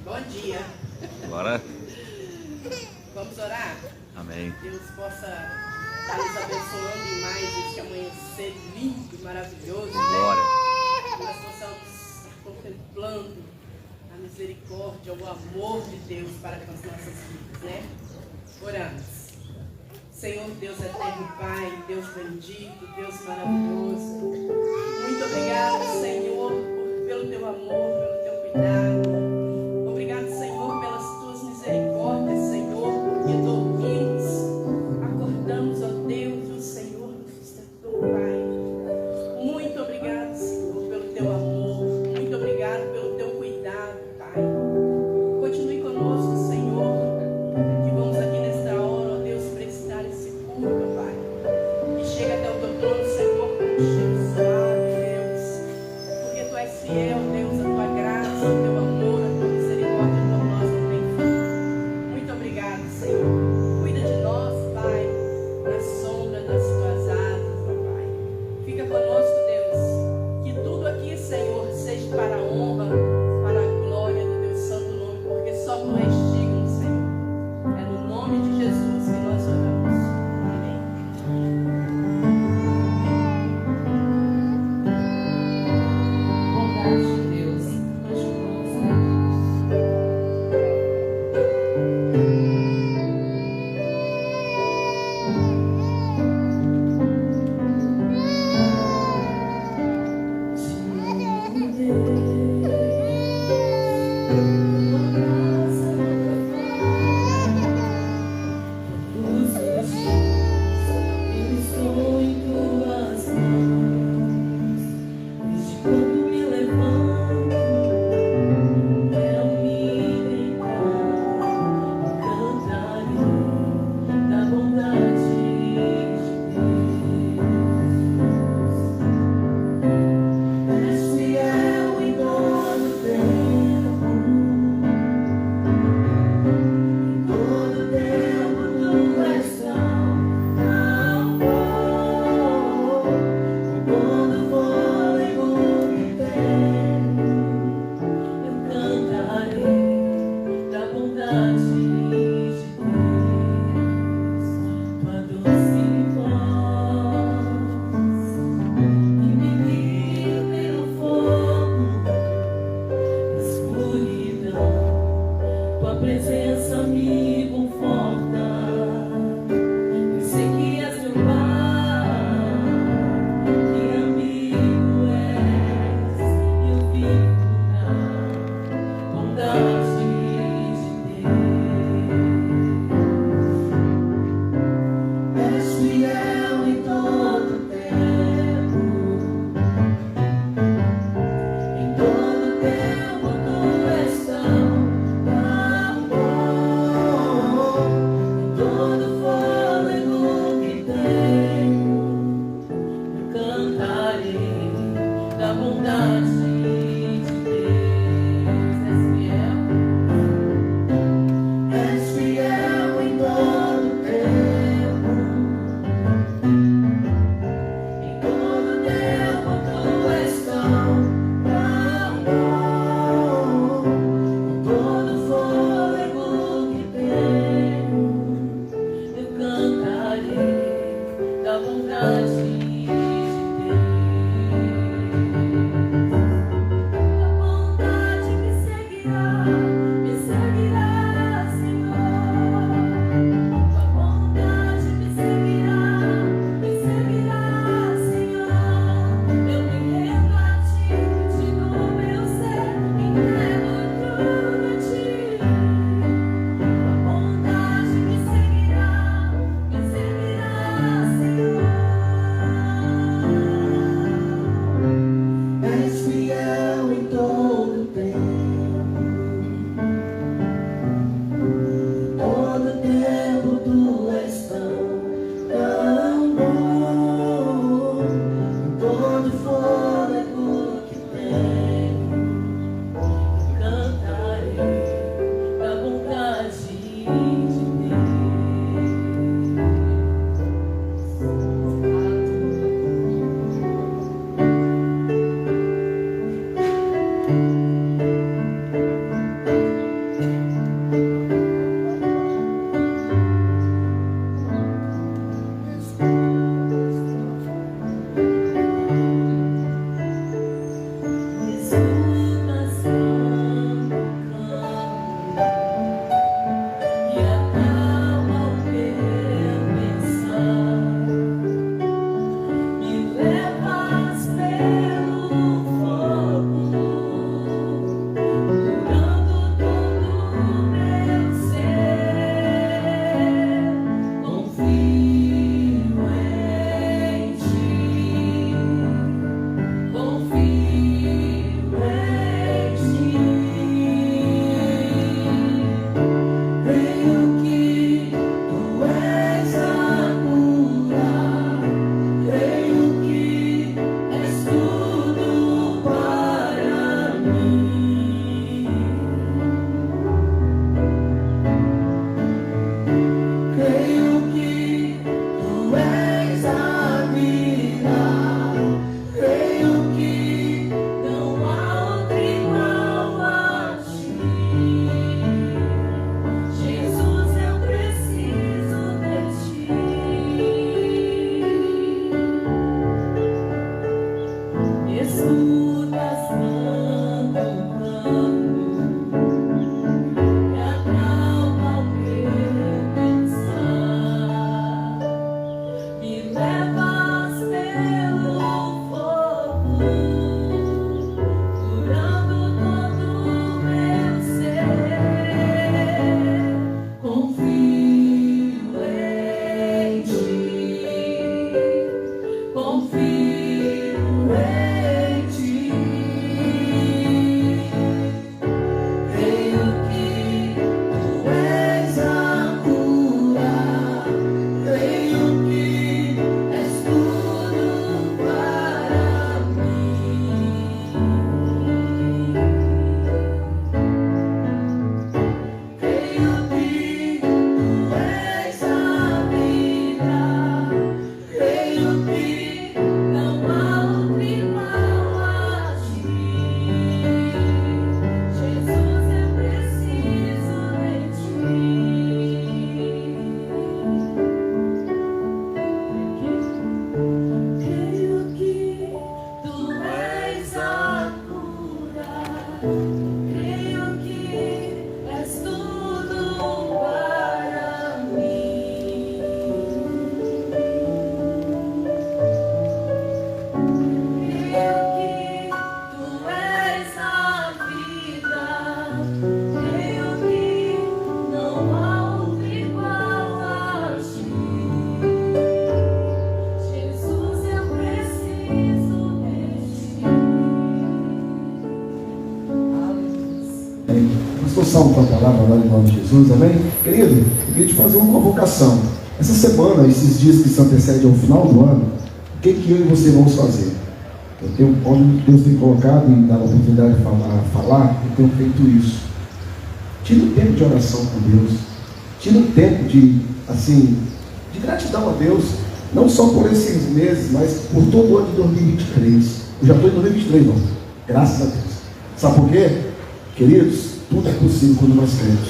Bom dia. Bora? Vamos orar? Amém. Deus possa estar nos abençoando em mais este amanhecer lindo e maravilhoso. Glória. Né? Nós possamos estar contemplando a misericórdia, o amor de Deus para com as nossas vidas, né? Oramos. Senhor, Deus eterno Pai, Deus bendito, Deus maravilhoso. Muito obrigado, Senhor, pelo teu amor, pelo teu cuidado. Obrigado, Senhor, pelas tuas misericórdias, Senhor, porque dormimos, acordamos, ó Deus, e o Senhor nos sustentou, Pai. Muito obrigado, Senhor, pelo teu amor. Muito obrigado pelo teu cuidado, Pai. Continue conosco, Senhor, que vamos aqui nesta hora, ó Deus, prestar esse culto, Pai. Que chega até o teu trono, Senhor, com um cheiro suave, Deus. Porque tu és fiel, Deus, a tua graça, o teu amor, a tua misericórdia por nós não tem fim. Muito obrigado, Senhor. Cuida de nós, Pai, na sombra das tuas asas, ó Pai. Fica conosco, Deus. Que tudo aqui, Senhor, seja para a honra, para a glória do teu santo nome, porque só tu és digno, Senhor. É no nome de Jesus que nós oramos. Amém. Bondade de Deus, nós juntos, estou em tuas mãos, desde quando me levanto, eu me cantarei da bondade de Deus. És fiel em todo tempo, em todo tempo tu és tão bom. Quando fôlego me tenho, eu cantarei da bondade de Deus. Tua doce voz que me guia pelo fogo da escuridão, tua presença me conforta. Eu sei que és meu pai, que amigo és, e eu vivo na bondade de Deus. És fiel em todo tempo, em todo tempo tu és tão bom. Em todo fôlego que tenho, eu cantarei da bondade de Deus. És fiel. Amém. Pastor Salmo com a palavra lá em nome de Jesus, amém? Querido, eu queria te fazer uma convocação. Essa semana, esses dias que se antecedem ao final do ano, o que eu e você vamos fazer? Onde Deus tem colocado e dado a oportunidade de falar, eu tenho feito isso. Tira um tempo de oração com Deus. Tira um tempo de gratidão a Deus. Não só por esses meses, mas por todo o ano de 2023. Eu já estou em 2023, não. Graças a Deus. Sabe por quê? Queridos, tudo é possível quando nós cremos.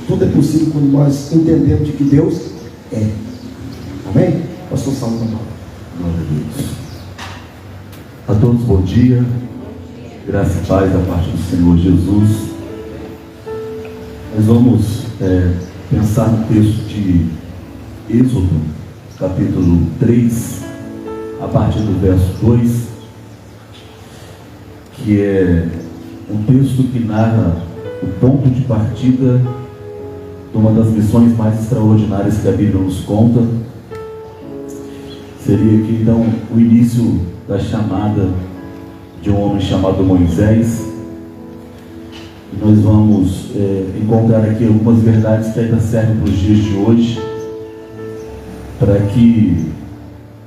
Tudo é possível quando nós entendemos de que Deus é. Amém? Pastor Salmo, Glória a Deus. A todos bom dia. Graça e paz da parte do Senhor Jesus. Nós vamos pensar no texto de Êxodo, capítulo 3, a partir do verso 2, que é um texto que narra o ponto de partida de uma das missões mais extraordinárias que a Bíblia nos conta. Seria aqui então o início da chamada de um homem chamado Moisés. E nós vamos encontrar aqui algumas verdades que ainda servem para os dias de hoje, para que,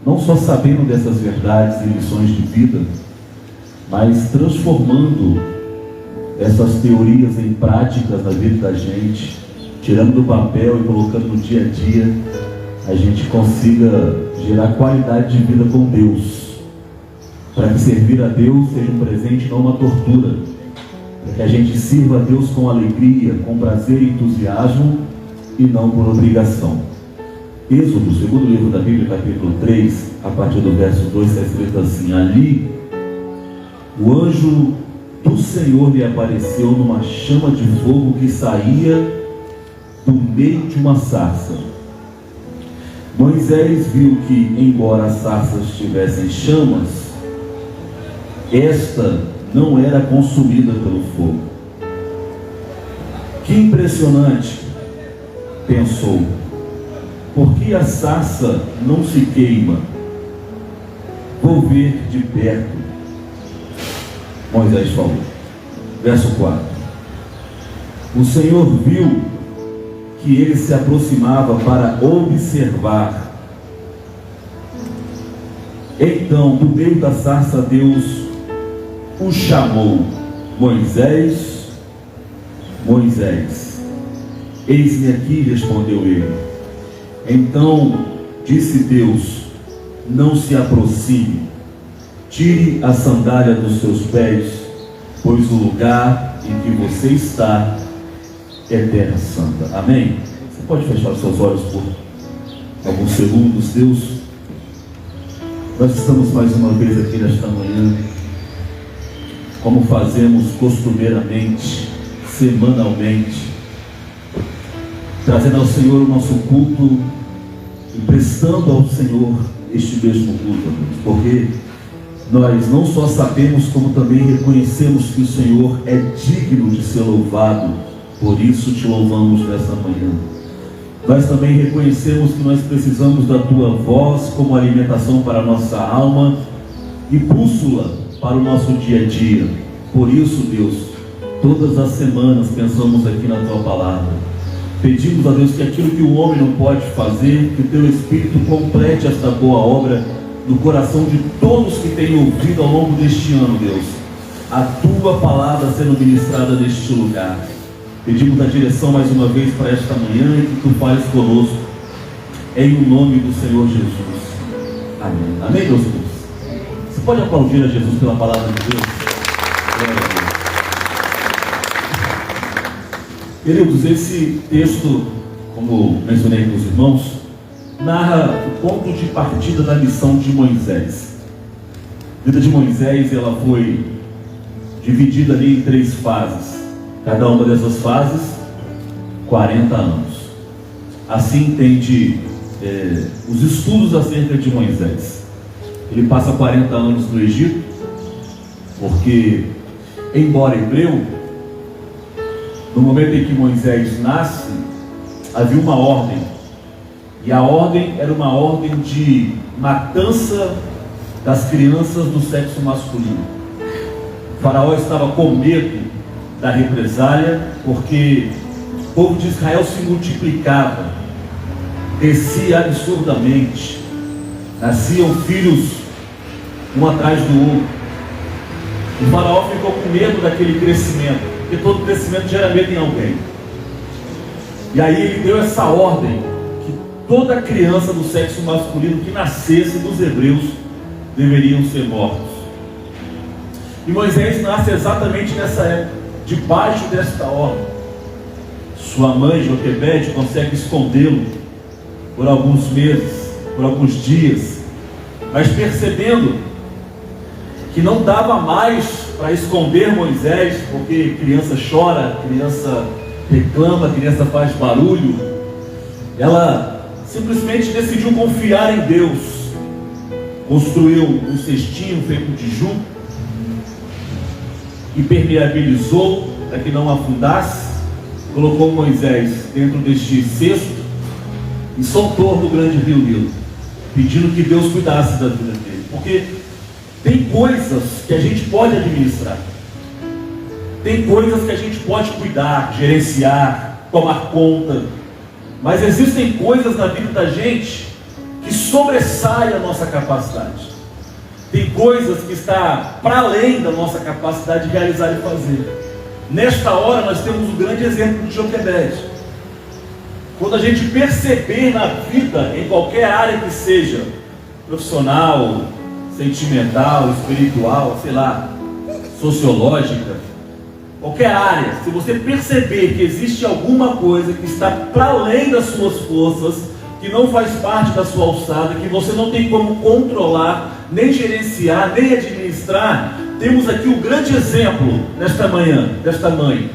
não só sabendo dessas verdades e lições de vida, mas transformando essas teorias em práticas na vida da gente, tirando do papel e colocando no dia a dia, a gente consiga gerar qualidade de vida com Deus, para que servir a Deus seja um presente, não uma tortura, para que a gente sirva a Deus com alegria, com prazer e entusiasmo, e não por obrigação. Êxodo, segundo livro da Bíblia, capítulo 3, a partir do verso 2, está escrito assim: ali o anjo do Senhor lhe apareceu numa chama de fogo que saía do meio de uma sarça. Moisés viu que, embora as sarças tivessem chamas, esta não era consumida pelo fogo. Que impressionante, pensou. Por que a sarça não se queima? Vou ver de perto. Moisés falou. Verso 4. O Senhor viu que ele se aproximava para observar. Então, do meio da sarça, Deus o chamou: Moisés, Moisés. Eis-me aqui, respondeu ele. Então disse Deus: não se aproxime, tire a sandália dos seus pés, pois o lugar em que você está é terra santa. Amém? Você pode fechar os seus olhos por alguns segundos. Deus, nós estamos mais uma vez aqui nesta manhã, como fazemos costumeiramente, semanalmente, trazendo ao Senhor o nosso culto e prestando ao Senhor este mesmo culto, porque nós não só sabemos, como também reconhecemos que o Senhor é digno de ser louvado. Por isso te louvamos nessa manhã. Nós também reconhecemos que nós precisamos da tua voz como alimentação para a nossa alma e bússola para o nosso dia a dia. Por isso, Deus, todas as semanas pensamos aqui na tua palavra. Pedimos a Deus que aquilo que o homem não pode fazer, que o teu Espírito complete esta boa obra no coração de todos que têm ouvido ao longo deste ano, Deus, a tua palavra sendo ministrada neste lugar. Pedimos a direção mais uma vez para esta manhã e que tu fales conosco, em o nome do Senhor Jesus. Amém. Amém, meus irmãos? Você pode aplaudir a Jesus pela palavra de Deus? Glória a Deus. Queridos, esse texto, como mencionei com os irmãos, narra o ponto de partida da missão de Moisés. A vida de Moisés, ela foi dividida ali em 3 fases. Cada uma dessas fases, 40 anos. Assim entende os estudos acerca de Moisés. Ele passa 40 anos no Egito, porque, embora hebreu, no momento em que Moisés nasce, havia uma ordem. E a ordem era uma ordem de matança das crianças do sexo masculino. O faraó estava com medo da represália, porque o povo de Israel se multiplicava, crescia absurdamente, nasciam filhos um atrás do outro. O faraó ficou com medo daquele crescimento, porque todo crescimento gera medo em alguém. E aí ele deu essa ordem, que toda criança do sexo masculino que nascesse dos hebreus deveriam ser mortos. E Moisés nasce exatamente nessa época, debaixo desta ordem. Sua mãe, Joquebede, consegue escondê-lo por alguns meses, por alguns dias, mas percebendo que não dava mais para esconder Moisés, porque criança chora, criança reclama, criança faz barulho, ela simplesmente decidiu confiar em Deus. Construiu um cestinho feito de junco, impermeabilizou para que não afundasse, colocou Moisés dentro deste cesto e soltou no grande rio Nilo, pedindo que Deus cuidasse da vida dele, porque tem coisas que a gente pode administrar, tem coisas que a gente pode cuidar, gerenciar, tomar conta, mas existem coisas na vida da gente que sobressaem a nossa capacidade. Tem coisas que estão para além da nossa capacidade de realizar e fazer. Nesta hora nós temos um grande exemplo de Joquebede. Quando a gente perceber na vida, em qualquer área que seja, profissional, sentimental, espiritual, sei lá, sociológica, qualquer área, se você perceber que existe alguma coisa que está para além das suas forças, que não faz parte da sua alçada, que você não tem como controlar, nem gerenciar, nem administrar, temos aqui um grande exemplo nesta manhã, desta mãe.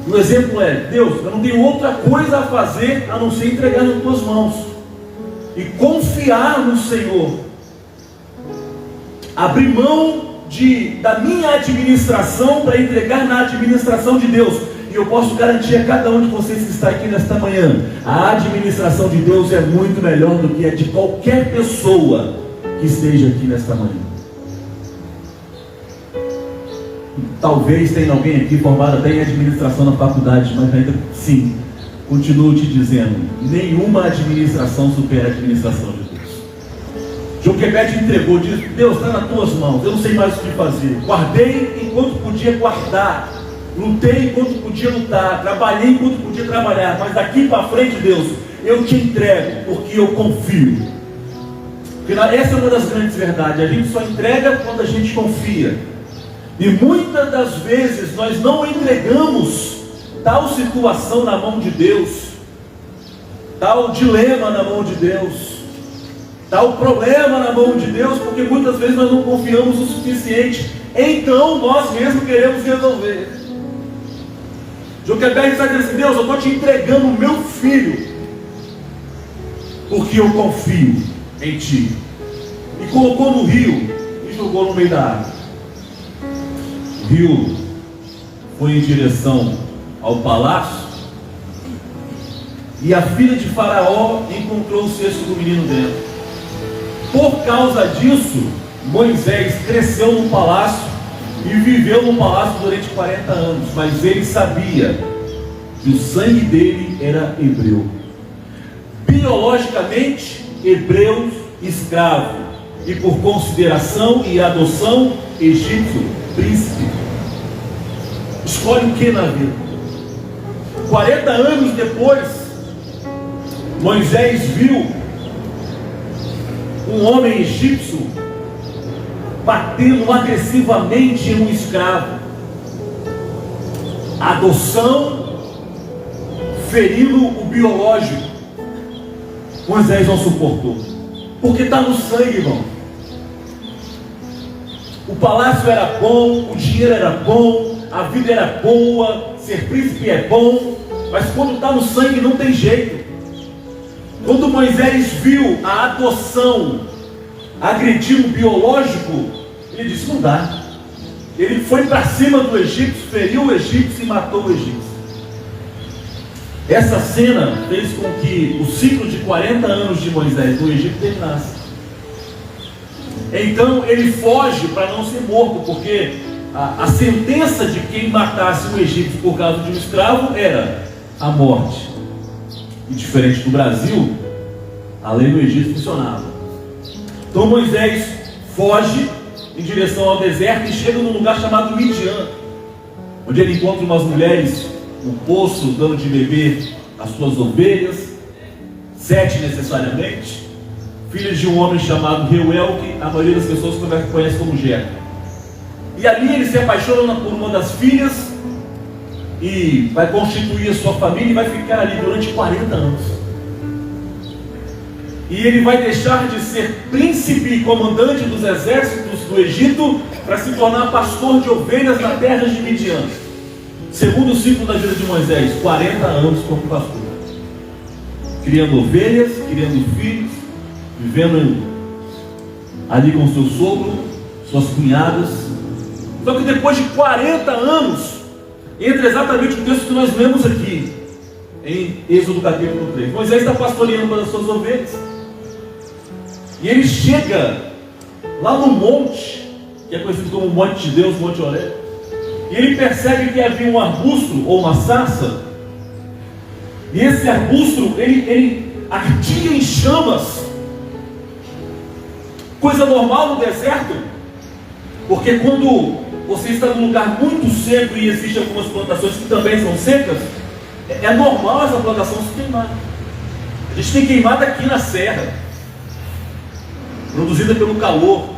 O exemplo é: Deus, eu não tenho outra coisa a fazer a não ser entregar nas tuas mãos e confiar no Senhor, abrir mão da minha administração para entregar na administração de Deus. E eu posso garantir a cada um de vocês que está aqui nesta manhã, a administração de Deus é muito melhor do que a de qualquer pessoa que esteja aqui nesta manhã. Talvez tenha alguém aqui formado até em administração na faculdade, mas ainda sim, continuo te dizendo, nenhuma administração supera a administração de Deus. Joquebede entregou, disse: Deus, está nas tuas mãos, eu não sei mais o que fazer. Guardei enquanto podia guardar, lutei enquanto podia lutar, trabalhei enquanto podia trabalhar, mas daqui para frente, Deus, eu te entrego, porque eu confio. Porque essa é uma das grandes verdades, a gente só entrega quando a gente confia. E muitas das vezes nós não entregamos tal situação na mão de Deus, tal dilema na mão de Deus, tal problema na mão de Deus, porque muitas vezes nós não confiamos o suficiente, então nós mesmos queremos resolver. Joquebede está dizendo assim: Deus, eu estou te entregando o meu filho, porque eu confio em ti. E colocou no rio e jogou no meio da água. O rio foi em direção ao palácio, e a filha de Faraó encontrou o cesto do menino dentro. Por causa disso, Moisés cresceu no palácio e viveu no palácio durante 40 anos, mas ele sabia que o sangue dele era hebreu, biologicamente hebreu escravo, e por consideração e adoção egípcio príncipe. Escolhe o que na vida? 40 anos depois, Moisés viu um homem egípcio batendo agressivamente em um escravo. A adoção ferindo o biológico. Moisés não suportou, porque está no sangue, irmão. O palácio era bom, o dinheiro era bom, a vida era boa, ser príncipe é bom, mas quando está no sangue não tem jeito. Quando Moisés viu a adoção agredir o biológico, ele disse: não dá. Ele foi para cima do egípcio, feriu o egípcio e matou o egípcio. Essa cena fez com que o ciclo de 40 anos de Moisés no Egito terminasse. Então ele foge para não ser morto, porque a sentença de quem matasse um egípcio por causa de um escravo era a morte. E diferente do Brasil, a lei no Egito funcionava. Então Moisés foge em direção ao deserto e chega num lugar chamado Midian, onde ele encontra umas mulheres no poço dando de beber as suas ovelhas, 7 necessariamente, filhos de um homem chamado Reuel, que a maioria das pessoas conhece como Jetro. E ali ele se apaixona por uma das filhas e vai constituir a sua família e vai ficar ali durante 40 anos. E ele vai deixar de ser príncipe e comandante dos exércitos do Egito para se tornar pastor de ovelhas na terra de Midian. Segundo ciclo da vida de Moisés, 40 anos como pastor, criando ovelhas, criando filhos, vivendo ali com seu sogro, suas cunhadas. Só que depois de 40 anos, entra exatamente o texto que nós lemos aqui, em Êxodo capítulo 3. Moisés está pastoreando uma das suas ovelhas, e ele chega lá no monte, que é conhecido como Monte de Deus, Monte Horebe, e ele percebe que havia um arbusto, ou uma sarça, e esse arbusto, ele ardia em chamas, coisa normal no deserto, porque quando você está num lugar muito seco e existem algumas plantações que também são secas, é normal essa plantação se queimar. A gente tem queimada aqui na serra, produzida pelo calor.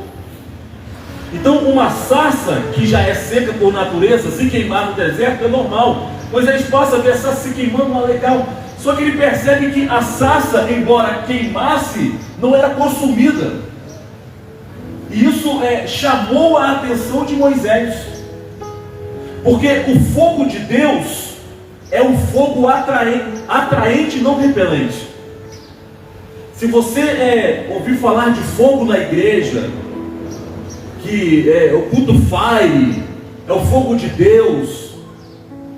Então uma sarça que já é seca por natureza, se queimar no deserto é normal. Moisés passa a ver a sarça se queimando, é legal. Só que ele percebe que a sarça, embora queimasse, não era consumida. E isso chamou a atenção de Moisés, porque o fogo de Deus é um fogo atraente, não repelente. Se você ouvir falar de fogo na igreja, que o culto fire, é o fogo de Deus,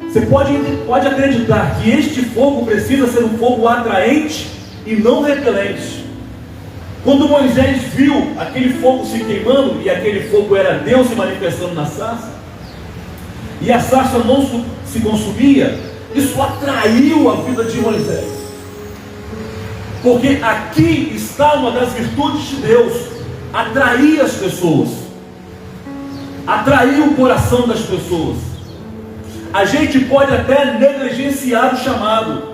você pode acreditar que este fogo precisa ser um fogo atraente e não repelente. Quando Moisés viu aquele fogo se queimando, e aquele fogo era Deus se manifestando na sarça, e a sarça não se consumia, isso atraiu a vida de Moisés, porque aqui está uma das virtudes de Deus: atrair as pessoas, atrair o coração das pessoas. A gente pode até negligenciar o chamado,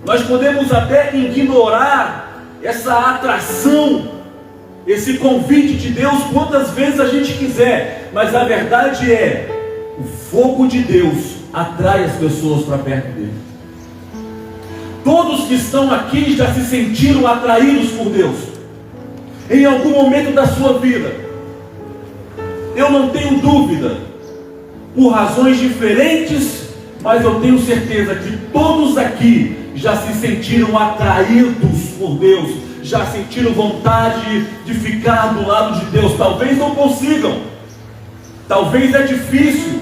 nós podemos até ignorar essa atração, esse convite de Deus quantas vezes a gente quiser, mas a verdade é, o fogo de Deus atrai as pessoas para perto dele. Todos que estão aqui já se sentiram atraídos por Deus, em algum momento da sua vida. Eu não tenho dúvida, por razões diferentes, mas eu tenho certeza que todos aqui já se sentiram atraídos por Deus, já sentiram vontade de ficar do lado de Deus. Talvez não consigam, talvez é difícil,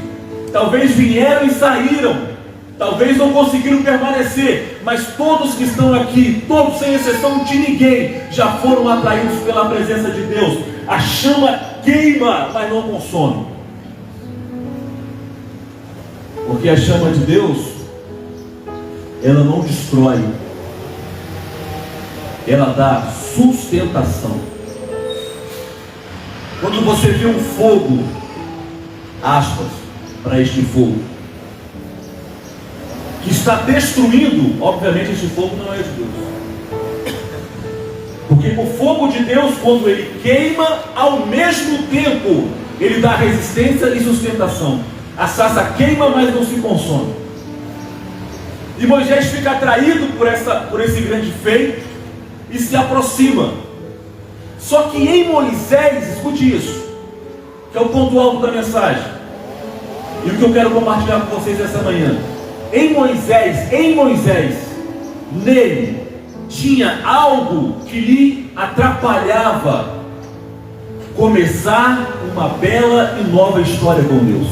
talvez vieram e saíram, talvez não conseguiram permanecer, mas todos que estão aqui, todos sem exceção de ninguém, já foram atraídos pela presença de Deus. A chama queima, mas não consome, porque a chama de Deus, ela não destrói, ela dá sustentação. Quando você vê um fogo, aspas, para este fogo, que está destruindo, obviamente este fogo não é de Deus, porque o fogo de Deus, quando ele queima, ao mesmo tempo ele dá resistência e sustentação. A sarça queima, mas não se consome. E Moisés fica atraído por esse grande feito e se aproxima. Só que em Moisés, escute isso, que é o ponto alto da mensagem, e o que eu quero compartilhar com vocês essa manhã. Em Moisés, nele tinha algo que lhe atrapalhava começar uma bela e nova história com Deus.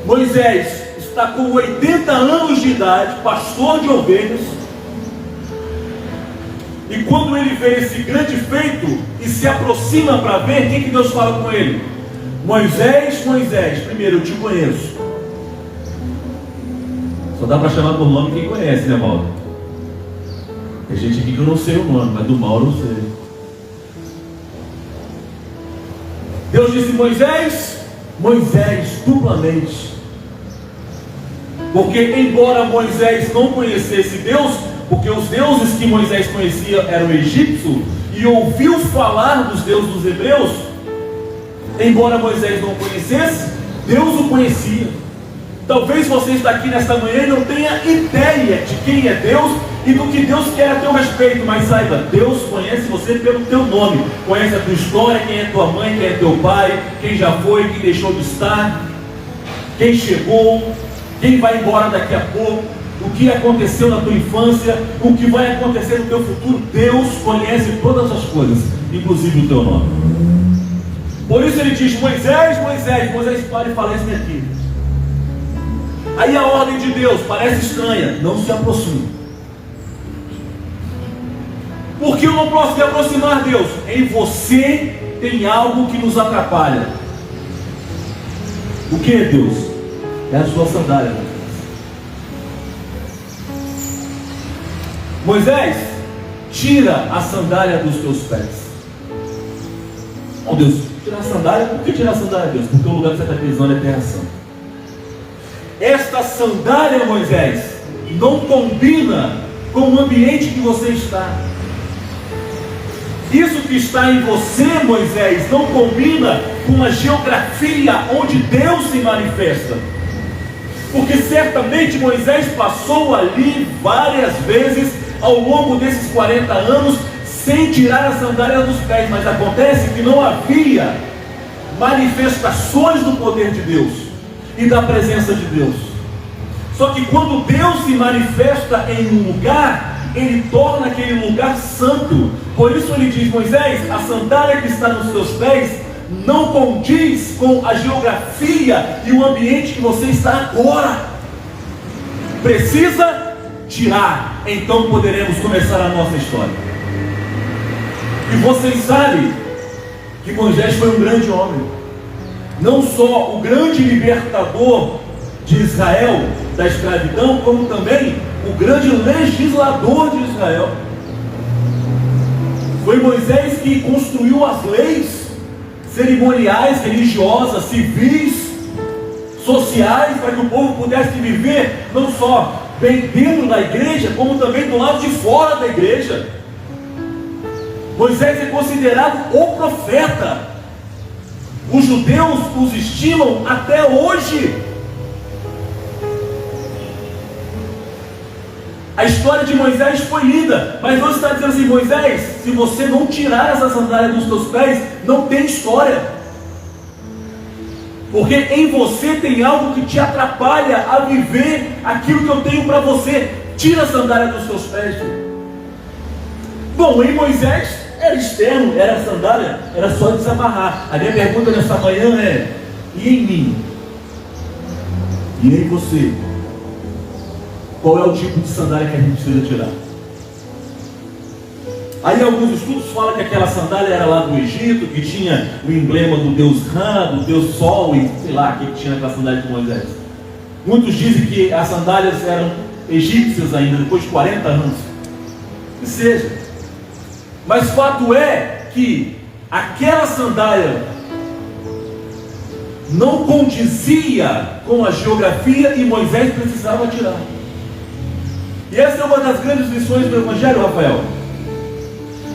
Moisés está com 80 anos de idade, pastor de ovelhas, e quando ele vê esse grande feito e se aproxima para ver, o que Deus fala com ele? Moisés, Moisés, primeiro, eu te conheço. Só dá para chamar por nome quem conhece, né, Mauro? Tem gente aqui que eu não sei o nome, mas do Mauro eu sei. Deus disse: Moisés, Moisés, duplamente. Porque embora Moisés não conhecesse Deus, porque os deuses que Moisés conhecia eram egípcios, e ouviu falar dos deuses dos hebreus, embora Moisés não conhecesse, Deus o conhecia. Talvez você está aqui nesta manhã e não tenha ideia de quem é Deus e do que Deus quer a teu respeito, mas saiba, Deus conhece você pelo teu nome, conhece a tua história, quem é tua mãe, quem é teu pai, quem já foi, quem deixou de estar, quem chegou, quem vai embora daqui a pouco, o que aconteceu na tua infância, o que vai acontecer no teu futuro. Deus conhece todas as coisas, inclusive o teu nome. Por isso ele diz: Moisés, Moisés, Moisés para e fala: eis-me aqui. Aí a ordem de Deus parece estranha: não se aproxime. Por que eu não posso me aproximar, Deus? Em você tem algo que nos atrapalha. O que é, Deus? É a sua sandália. Moisés, tira a sandália dos teus pés. Oh Deus, tirar a sandália? Por que tirar a sandália, Deus? Porque o lugar que você está pisando é terra santa. Esta sandália, Moisés, não combina com o ambiente que você está. Isso que está em você, Moisés, não combina com a geografia onde Deus se manifesta. Porque certamente Moisés passou ali várias vezes ao longo desses 40 anos sem tirar a sandália dos pés, mas acontece que não havia manifestações do poder de Deus e da presença de Deus. Só que quando Deus se manifesta em um lugar, Ele torna aquele lugar santo. Por isso ele diz: Moisés, a sandália que está nos seus pés não condiz com a geografia e o ambiente que você está agora. Precisa tirar, então poderemos começar a nossa história. E vocês sabem que Moisés foi um grande homem, não só o grande libertador de Israel da escravidão, como também o grande legislador de Israel. Foi Moisés que construiu as leis cerimoniais, religiosas, civis, sociais, para que o povo pudesse viver não só bem dentro da igreja, como também do lado de fora da igreja. Moisés é considerado o profeta. Os judeus os estimam até hoje. A história de Moisés foi linda, mas Deus está dizendo assim: Moisés, se você não tirar essa sandália dos teus pés, não tem história. Porque em você tem algo que te atrapalha a viver aquilo que eu tenho para você. Tira a sandália dos teus pés. Bom, em Moisés era externo, era a sandália, era só desamarrar. A minha pergunta nesta manhã é: e em mim? E em você? Qual é o tipo de sandália que a gente precisa tirar? Aí alguns estudos falam que aquela sandália era lá do Egito, que tinha o emblema do deus Ra, do deus Sol, e sei lá o que tinha naquela sandália de Moisés. Muitos dizem que as sandálias eram egípcias ainda, depois de 40 anos. Que seja. Mas fato é que aquela sandália não condizia com a geografia e Moisés precisava tirar. E essa é uma das grandes lições do Evangelho, Rafael.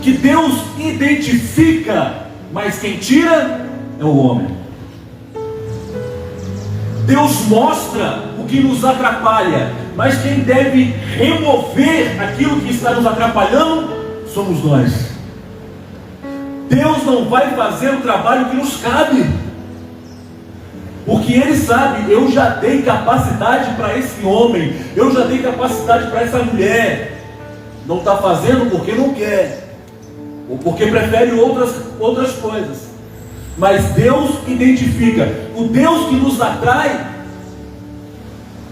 Que Deus identifica, mas quem tira é o homem. Deus mostra o que nos atrapalha, mas quem deve remover aquilo que está nos atrapalhando somos nós. Deus não vai fazer o trabalho que nos cabe, porque Ele sabe: eu já dei capacidade para esse homem, eu já dei capacidade para essa mulher. Não está fazendo porque não quer, ou porque prefere outras coisas. Mas Deus identifica. O Deus que nos atrai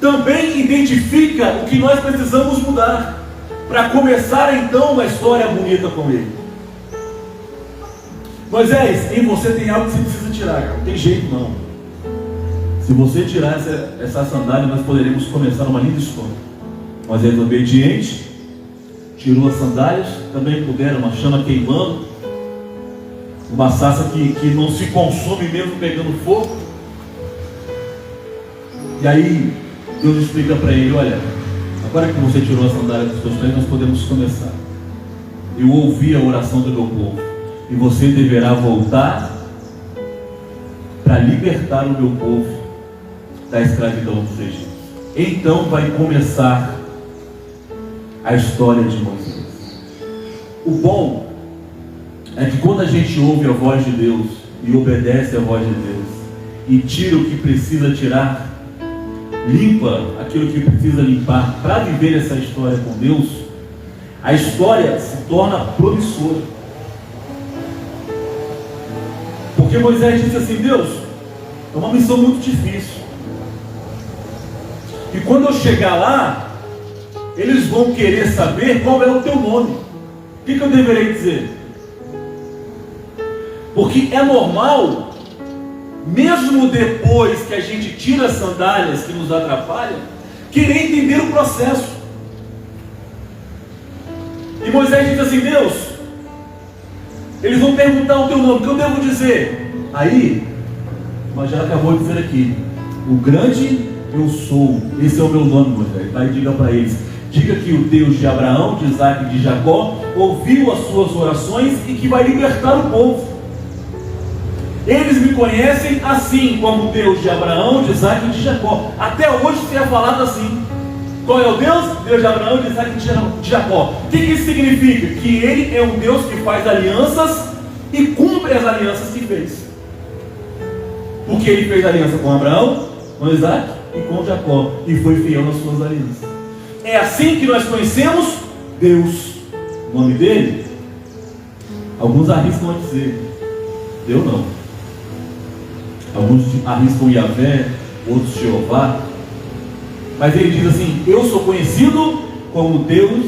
também identifica o que nós precisamos mudar, para começar então uma história bonita com Ele. Moisés, em você tem algo que você precisa tirar, cara. Não tem jeito não. Se você tirar essa sandália, nós poderemos começar uma linda história. Moisés obediente, tirou as sandálias, também puderam, uma chama queimando, uma sarça que não se consome mesmo pegando fogo. E aí Deus explica para ele: olha, agora que você tirou a sandália dos seus pés, nós podemos começar. Eu ouvi a oração do meu povo, e você deverá voltar para libertar o meu povo da escravidão dos egípcios. Então vai começar a história de Moisés. O bom é que quando a gente ouve a voz de Deus e obedece a voz de Deus e tira o que precisa tirar, limpa aquilo que precisa limpar para viver essa história com Deus, a história se torna promissora. Porque Moisés disse assim: Deus, é uma missão muito difícil, e quando eu chegar lá, eles vão querer saber qual é o teu nome. O que eu deverei dizer? Porque é normal, mesmo depois que a gente tira as sandálias que nos atrapalham, querer entender o processo. E Moisés diz assim: Deus, eles vão perguntar o teu nome, o que eu devo dizer? Aí, mas já acabou de dizer aqui: o grande eu sou, esse é o meu nome, Moisés. Aí diga para eles: diga que o Deus de Abraão, de Isaac e de Jacó ouviu as suas orações e que vai libertar o povo. Eles me conhecem assim como Deus de Abraão, de Isaac e de Jacó. Até hoje se é falado assim. Qual é o Deus? Deus de Abraão, de Isaac e de Jacó. O que isso significa? Que Ele é um Deus que faz alianças e cumpre as alianças que fez. Porque Ele fez aliança com Abraão, com Isaac e com Jacó, e foi fiel nas suas alianças. É assim que nós conhecemos Deus. O nome dele, alguns arriscam a dizer, Deus não. Alguns arriscam Yahvé, outros Jeová. Mas ele diz assim: eu sou conhecido como Deus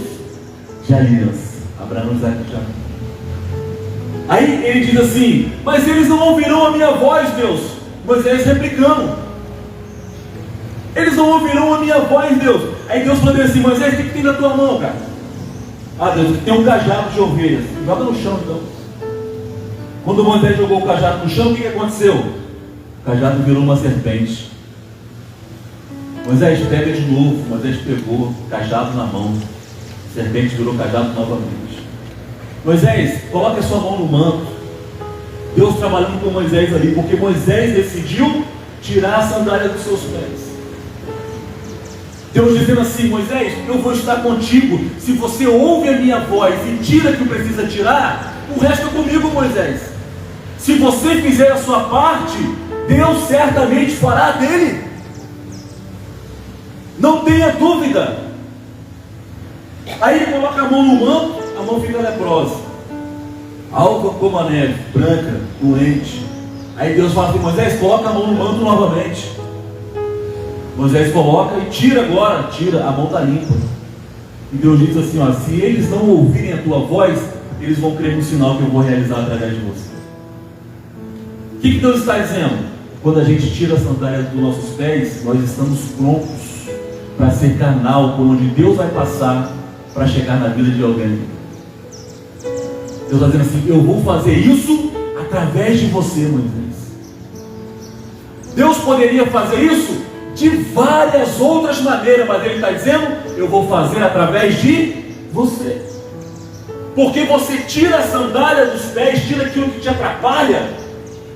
de aliança. Abraão, Isaac e Jacó. Aí ele diz assim: mas eles não ouvirão a minha voz, Deus. Moisés replicando: eles não ouvirão a minha voz, Deus. Aí Deus falou assim: Moisés, o que tem na tua mão, cara? Ah, Deus, tem um cajado de ovelhas. Joga no chão então. Quando Moisés jogou o cajado no chão, o que aconteceu? O cajado virou uma serpente. Moisés pega de novo. Moisés pegou, cajado na mão. A serpente virou cajado novamente. Moisés, coloque a sua mão no manto. Deus trabalhando com Moisés ali, porque Moisés decidiu tirar a sandália dos seus pés. Deus dizendo assim: Moisés, eu vou estar contigo. Se você ouve a minha voz e tira o que precisa tirar, o resto é comigo, Moisés. Se você fizer a sua parte, Deus certamente fará dele. Não tenha dúvida. Aí ele coloca a mão no manto, a mão fica leprosa, alva como a neve, branca, doente. Aí Deus fala assim: Moisés, coloca a mão no manto novamente. Moisés coloca e tira agora, tira, a mão está limpa. E Deus diz assim: ó, se eles não ouvirem a tua voz, eles vão crer no sinal que eu vou realizar através de você. O que Deus está dizendo? Quando a gente tira a sandália dos nossos pés, nós estamos prontos para ser canal por onde Deus vai passar para chegar na vida de alguém. Deus está dizendo assim: eu vou fazer isso através de você, Moisés. Deus poderia fazer isso de várias outras maneiras, mas Ele está dizendo: eu vou fazer através de você. Porque você tira a sandália dos pés, tira aquilo que te atrapalha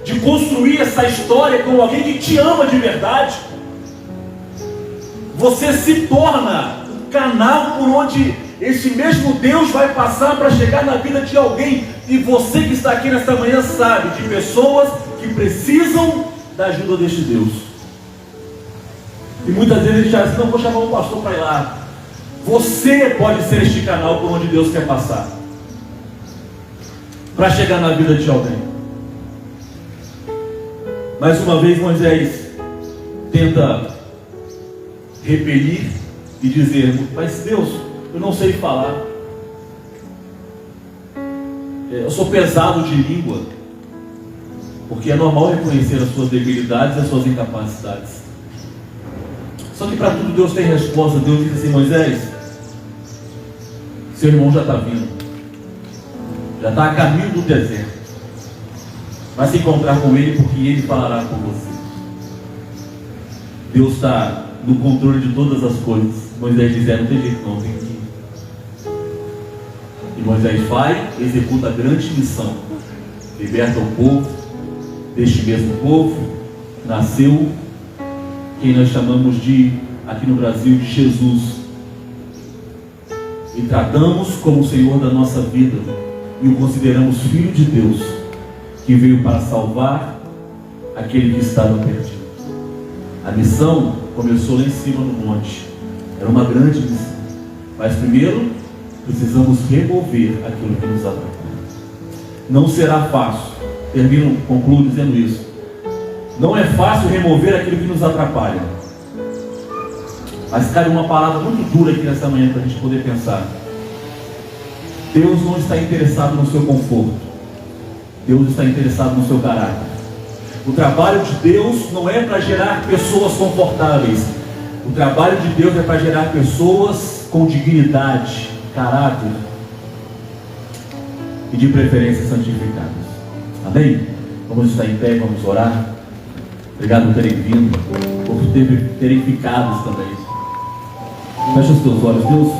de construir essa história com alguém que te ama de verdade. Você se torna o canal por onde esse mesmo Deus vai passar para chegar na vida de alguém. E você que está aqui nesta manhã sabe de pessoas que precisam da ajuda deste Deus. E muitas vezes a gente acha assim: não, vou chamar um pastor para ir lá. Você pode ser este canal por onde Deus quer passar para chegar na vida de alguém. Mais uma vez Moisés tenta repelir e dizer: mas Deus, eu não sei falar, eu sou pesado de língua, porque é normal reconhecer as suas debilidades e as suas incapacidades. Só que para tudo Deus tem resposta. Deus disse assim: Moisés, seu irmão já está vindo, já está a caminho do deserto, vai se encontrar com ele, porque ele falará com você. Deus está no controle de todas as coisas. Moisés diz: não tem jeito não, tem que ir. E Moisés vai, executa a grande missão, liberta o povo. Deste mesmo povo nasceu quem nós chamamos de, aqui no Brasil, de Jesus, e tratamos como o Senhor da nossa vida, e o consideramos Filho de Deus, que veio para salvar aquele que estava perdido. A missão começou lá em cima no monte, era uma grande missão, mas primeiro precisamos remover aquilo que nos atrapalha. Não será fácil. Concluo dizendo isso. Não é fácil remover aquilo que nos atrapalha. Mas cabe uma palavra muito dura aqui nessa manhã para a gente poder pensar. Deus não está interessado no seu conforto. Deus está interessado no seu caráter. O trabalho de Deus não é para gerar pessoas confortáveis. O trabalho de Deus é para gerar pessoas com dignidade, caráter e de preferência santificadas. Amém? Vamos estar em pé e vamos orar. Obrigado por terem vindo, por terem ficado também. Fecha os teus olhos. Deus,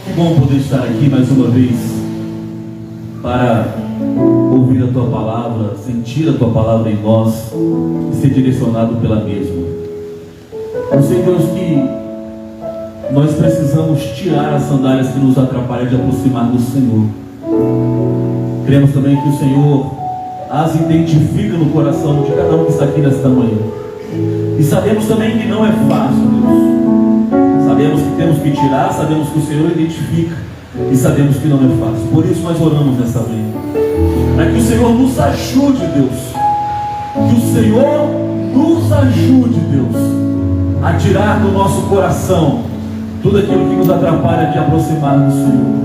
que bom poder estar aqui mais uma vez para ouvir a Tua palavra, sentir a Tua palavra em nós e ser direcionado pela mesma. Eu sei, Deus, que nós precisamos tirar as sandálias que nos atrapalham de aproximar do Senhor. Cremos também que o Senhor as identifica no coração de cada um que está aqui nesta manhã. E sabemos também que não é fácil, Deus. Sabemos que temos que tirar, sabemos que o Senhor identifica e sabemos que não é fácil. Por isso nós oramos nessa manhã, para que o Senhor nos ajude, Deus. Que o Senhor nos ajude, Deus, a tirar do nosso coração tudo aquilo que nos atrapalha de aproximar do Senhor.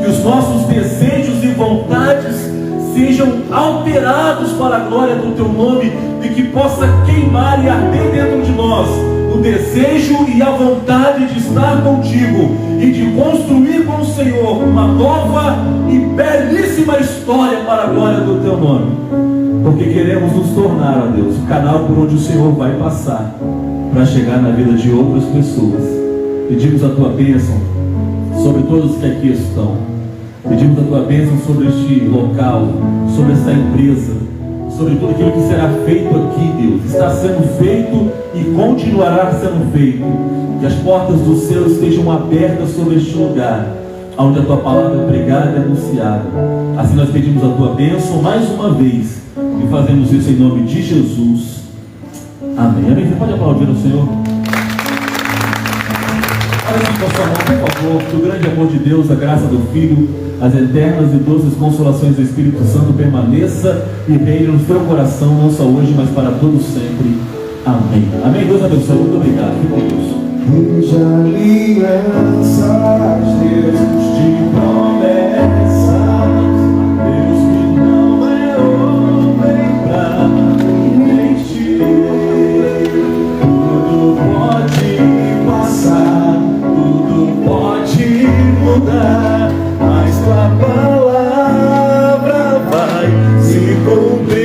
Que os nossos desejos e vontades sejam alterados para a glória do Teu nome, e que possa queimar e arder dentro de nós o desejo e a vontade de estar contigo e de construir com o Senhor uma nova e belíssima história para a glória do Teu nome, porque queremos nos tornar, ó Deus, o canal por onde o Senhor vai passar para chegar na vida de outras pessoas. Pedimos a Tua bênção sobre todos que aqui estão. Pedimos a Tua bênção sobre este local, sobre esta empresa, sobre tudo aquilo que será feito aqui, Deus. Está sendo feito e continuará sendo feito. Que as portas do céu estejam abertas sobre este lugar, onde a Tua palavra é pregada e anunciada. Assim nós pedimos a Tua bênção mais uma vez, e fazemos isso em nome de Jesus. Amém. Amém. Você pode aplaudir o Senhor? Olha aqui com a sua mão, por favor. Que o grande amor de Deus, a graça do Filho, as eternas e doces consolações do Espírito Santo permaneça e reine no seu coração, não só hoje, mas para todos sempre. Amém. Amém. Deus abençoe. Muito obrigado. Fique com Deus. Veja alianças, Deus de promessas, Deus que não é homem pra mentir. Tudo pode passar, tudo pode mudar, mas tua palavra vai se cumprir.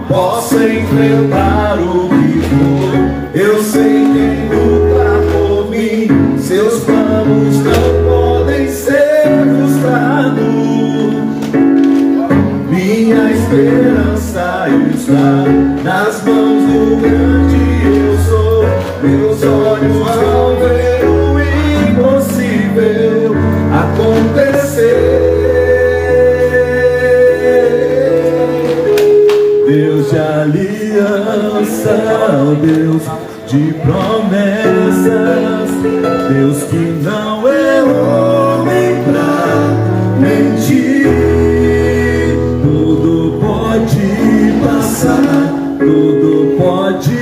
Posso enfrentar o que for, eu sei quem luta por mim. Seus planos não podem ser frustrados. Minha esperança está nas mãos do grande eu sou. Meus olhos vão ver o impossível acontecer. Deus de aliança, Deus de promessas, Deus que não é homem pra mentir. Tudo pode passar, tudo pode